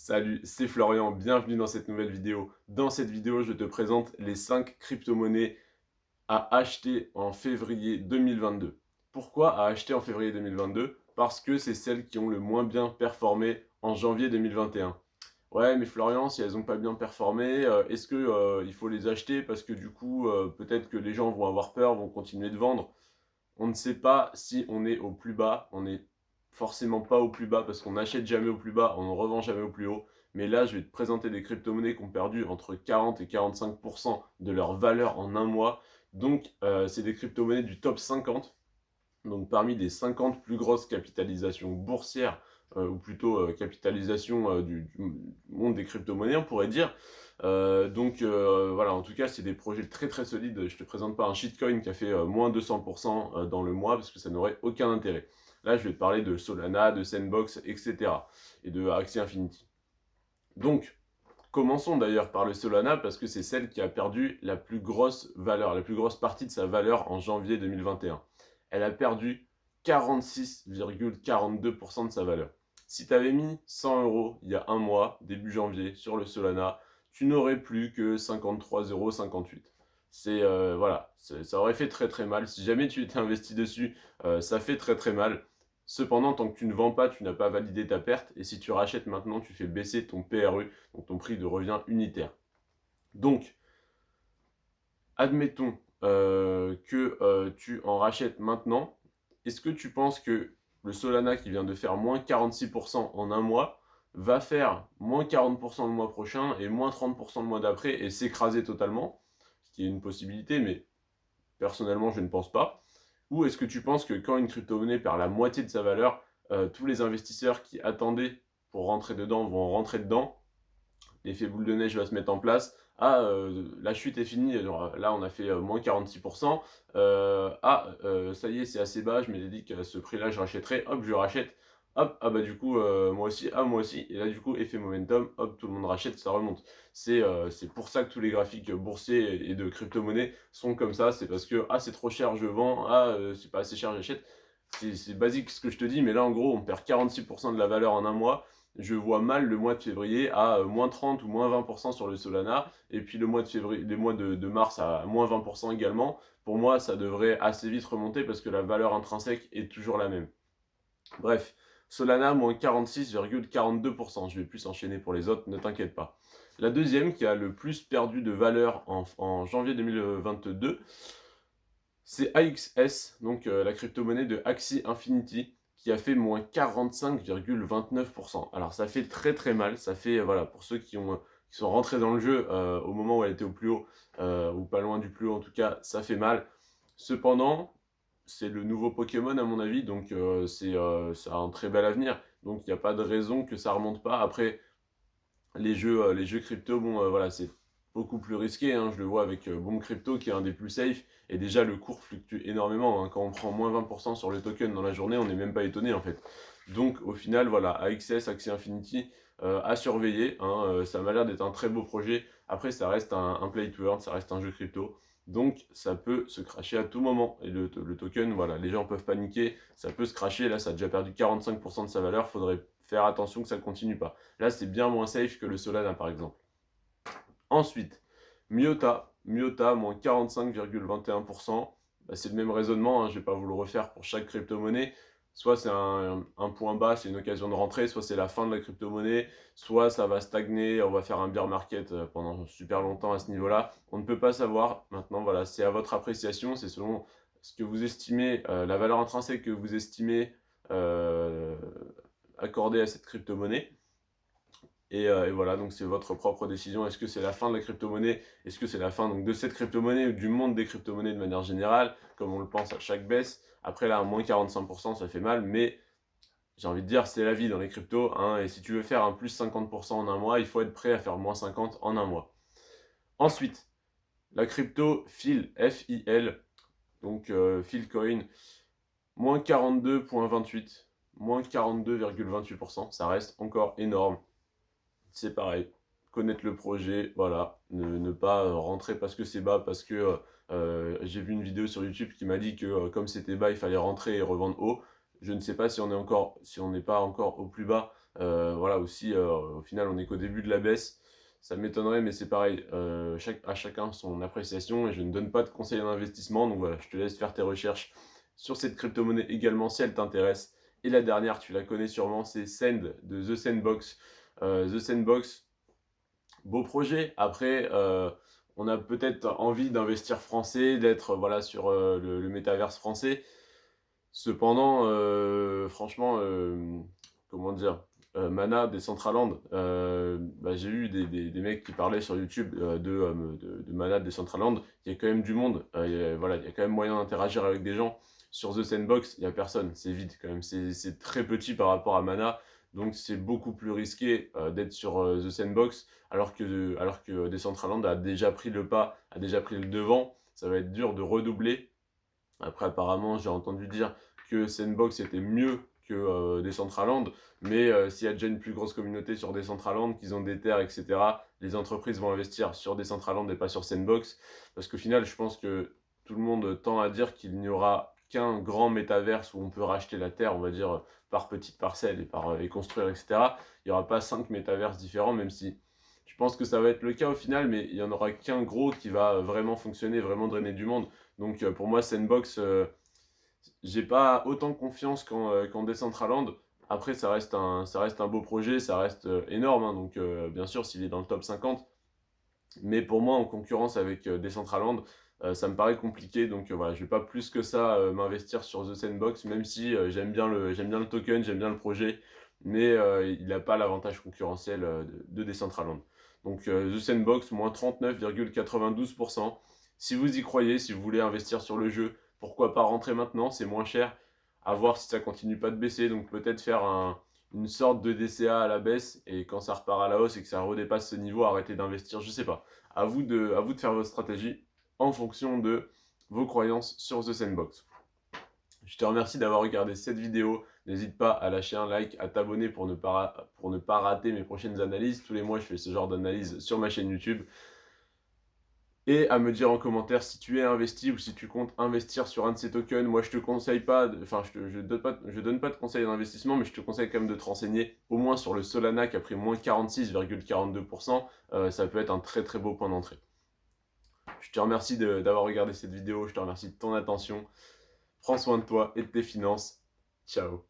Salut, c'est Florian, bienvenue dans cette nouvelle vidéo. Dans cette vidéo, je te présente les 5 crypto-monnaies à acheter en février 2022. Pourquoi à acheter en février 2022? Parce que c'est celles qui ont le moins bien performé en janvier 2021. Ouais, mais Florian, si elles n'ont pas bien performé, est-ce que il faut les acheter parce que du coup, peut-être que les gens vont avoir peur, vont continuer de vendre? On ne sait pas si on est au plus bas, on n'est forcément pas au plus bas parce qu'on n'achète jamais au plus bas, on ne revend jamais au plus haut. Mais là, je vais te présenter des crypto-monnaies qui ont perdu entre 40 et 45% de leur valeur en un mois. Donc, c'est des crypto-monnaies du top 50. Donc, parmi les 50 plus grosses capitalisations boursières, ou plutôt capitalisation du monde des crypto-monnaies, on pourrait dire. Voilà, en tout cas, c'est des projets très très solides. Je te présente pas un shitcoin qui a fait moins 200% dans le mois parce que ça n'aurait aucun intérêt. Là, je vais te parler de Solana, de Sandbox, etc. et de Axie Infinity. Donc, commençons d'ailleurs par le Solana parce que c'est celle qui a perdu la plus grosse valeur, la plus grosse partie de sa valeur en janvier 2021. Elle a perdu 46,42% de sa valeur. Si tu avais mis 100 euros il y a un mois, début janvier, sur le Solana, tu n'aurais plus que 53,58 €. Voilà, ça aurait fait très très mal. Si jamais tu étais investi dessus, ça fait très très mal. Cependant, tant que tu ne vends pas, tu n'as pas validé ta perte. Et si tu rachètes maintenant, tu fais baisser ton PRU, donc ton prix de revient unitaire. Donc, admettons que tu en rachètes maintenant. Est-ce que tu penses que le Solana qui vient de faire moins 46% en un mois va faire moins 40% le mois prochain et moins 30% le mois d'après et s'écraser totalement? Ce qui est une possibilité, mais personnellement, je ne pense pas. Ou est-ce que tu penses que quand une crypto-monnaie perd la moitié de sa valeur, tous les investisseurs qui attendaient pour rentrer dedans vont rentrer dedans, l'effet boule de neige va se mettre en place. Ah, la chute est finie, alors, là on a fait moins 46%. Ça y est, c'est assez bas, je m'étais dit qu'à ce prix-là je rachèterais, hop, je rachète. Hop, ah bah du coup, moi aussi, ah moi aussi. Et là du coup, effet momentum, hop, tout le monde rachète, ça remonte. C'est pour ça que tous les graphiques boursiers et de crypto-monnaies sont comme ça. C'est parce que, ah c'est trop cher, je vends, ah c'est pas assez cher, j'achète. C'est basique ce que je te dis, mais là en gros, on perd 46% de la valeur en un mois. Je vois mal le mois de février à moins 30 ou moins 20% sur le Solana, et puis le mois de février, les mois de mars à moins 20% également. Pour moi, ça devrait assez vite remonter parce que la valeur intrinsèque est toujours la même. Bref, Solana, moins 46,42%. Je vais plus enchaîner pour les autres, ne t'inquiète pas. La deuxième qui a le plus perdu de valeur en janvier 2022, c'est AXS, donc la crypto-monnaie de Axie Infinity, qui a fait moins 45,29%. Alors ça fait très très mal, ça fait, voilà, pour ceux qui sont rentrés dans le jeu au moment où elle était au plus haut, ou pas loin du plus haut en tout cas, ça fait mal. Cependant, c'est le nouveau Pokémon à mon avis, donc ça a un très bel avenir. Donc il n'y a pas de raison que ça remonte pas. Après, les jeux crypto, bon, voilà, c'est beaucoup plus risqué, hein. Je le vois avec Bomb Crypto qui est un des plus safe. Et déjà, le cours fluctue énormément, hein. Quand on prend moins 20% sur le token dans la journée, on n'est même pas étonné en fait. Donc au final, voilà, AXS, Axie Infinity, à surveiller, hein. Ça m'a l'air d'être un très beau projet. Après, ça reste un play to earn, ça reste un jeu crypto. Donc ça peut se crasher à tout moment. Et le token, voilà, les gens peuvent paniquer, ça peut se crasher. Là, ça a déjà perdu 45% de sa valeur. Faudrait faire attention que ça ne continue pas. Là, c'est bien moins safe que le Solana, par exemple. Ensuite, Myota, moins 45,21%. Bah, c'est le même raisonnement, hein, je ne vais pas vous le refaire pour chaque crypto-monnaie. Soit c'est un point bas, c'est une occasion de rentrer, soit c'est la fin de la crypto-monnaie, soit ça va stagner, on va faire un bear market pendant super longtemps à ce niveau-là. On ne peut pas savoir. Maintenant, voilà, c'est à votre appréciation, c'est selon ce que vous estimez, la valeur intrinsèque que vous estimez euh, accorder à cette crypto-monnaie. Et voilà, donc c'est votre propre décision. Est-ce que c'est la fin de la crypto-monnaie? Est-ce que c'est la fin donc, de cette crypto-monnaie ou du monde des crypto-monnaies de manière générale, comme on le pense à chaque baisse? Après là, à moins 45%, ça fait mal, mais j'ai envie de dire, c'est la vie dans les cryptos, hein, et si tu veux faire un plus 50% en un mois, il faut être prêt à faire moins 50 en un mois. Ensuite, la crypto FIL, F-I-L, donc Philcoin, moins 42,28, moins 42,28%, ça reste encore énorme. C'est pareil, connaître le projet, voilà, ne pas rentrer parce que c'est bas, parce que j'ai vu une vidéo sur YouTube qui m'a dit que comme c'était bas, il fallait rentrer et revendre haut. Je ne sais pas si on est encore, si on n'est pas encore au plus bas, Voilà aussi, au final, on est qu'au début de la baisse. Ça m'étonnerait, mais c'est pareil, à chacun son appréciation et je ne donne pas de conseils d'investissement. Donc voilà, je te laisse faire tes recherches sur cette crypto-monnaie également si elle t'intéresse. Et la dernière, tu la connais sûrement, c'est Send de The Sandbox. The Sandbox, beau projet. Après, on a peut-être envie d'investir français, d'être voilà, sur le métaverse français. Cependant, franchement, comment dire? Mana, Decentraland, bah, j'ai eu des mecs qui parlaient sur YouTube, de Mana, Decentraland. Il y a quand même du monde, voilà, il y a quand même moyen d'interagir avec des gens. Sur The Sandbox, il y a personne, c'est vide quand même. C'est très petit par rapport à Mana, donc c'est beaucoup plus risqué, d'être sur, The Sandbox, alors que Decentraland a déjà pris le pas, a déjà pris le devant. Ça va être dur de redoubler. Après, apparemment, j'ai entendu dire que Sandbox était mieux que Decentraland, mais s'il y a déjà une plus grosse communauté sur Decentraland, qu'ils ont des terres, etc., les entreprises vont investir sur Decentraland et pas sur Sandbox, parce qu'au final, je pense que tout le monde tend à dire qu'il n'y aura qu'un grand métaverse où on peut racheter la terre, on va dire, par petites parcelles et construire, etc. Il n'y aura pas 5 métaverses différents, même si je pense que ça va être le cas au final, mais il n'y en aura qu'un gros qui va vraiment fonctionner, vraiment drainer du monde. Donc pour moi, Sandbox, j'ai pas autant confiance qu'en Decentraland. Après, ça reste un beau projet, ça reste énorme, hein, donc bien sûr, s'il est dans le top 50. Mais pour moi, en concurrence avec Decentraland, ça me paraît compliqué. Donc voilà, je vais pas plus que ça m'investir sur The Sandbox, même si j'aime bien le token, j'aime bien le projet, mais il n'a pas l'avantage concurrentiel de Decentraland. Donc The Sandbox, moins 39,92%. Si vous y croyez, si vous voulez investir sur le jeu, pourquoi pas rentrer maintenant, c'est moins cher. À voir si ça continue pas de baisser, donc peut-être faire une sorte de DCA à la baisse, et quand ça repart à la hausse et que ça redépasse ce niveau, arrêter d'investir, je sais pas. À vous de faire votre stratégie en fonction de vos croyances sur The Sandbox. Je te remercie d'avoir regardé cette vidéo. N'hésite pas à lâcher un like, à t'abonner pour ne pas rater mes prochaines analyses. Tous les mois, je fais ce genre d'analyse sur ma chaîne YouTube. Et à me dire en commentaire si tu es investi ou si tu comptes investir sur un de ces tokens. Moi, je te conseille pas, enfin, je donne pas de conseils d'investissement, mais je te conseille quand même de te renseigner au moins sur le Solana qui a pris moins 46,42%. Ça peut être un très très beau point d'entrée. Je te remercie d'avoir regardé cette vidéo, je te remercie de ton attention. Prends soin de toi et de tes finances. Ciao.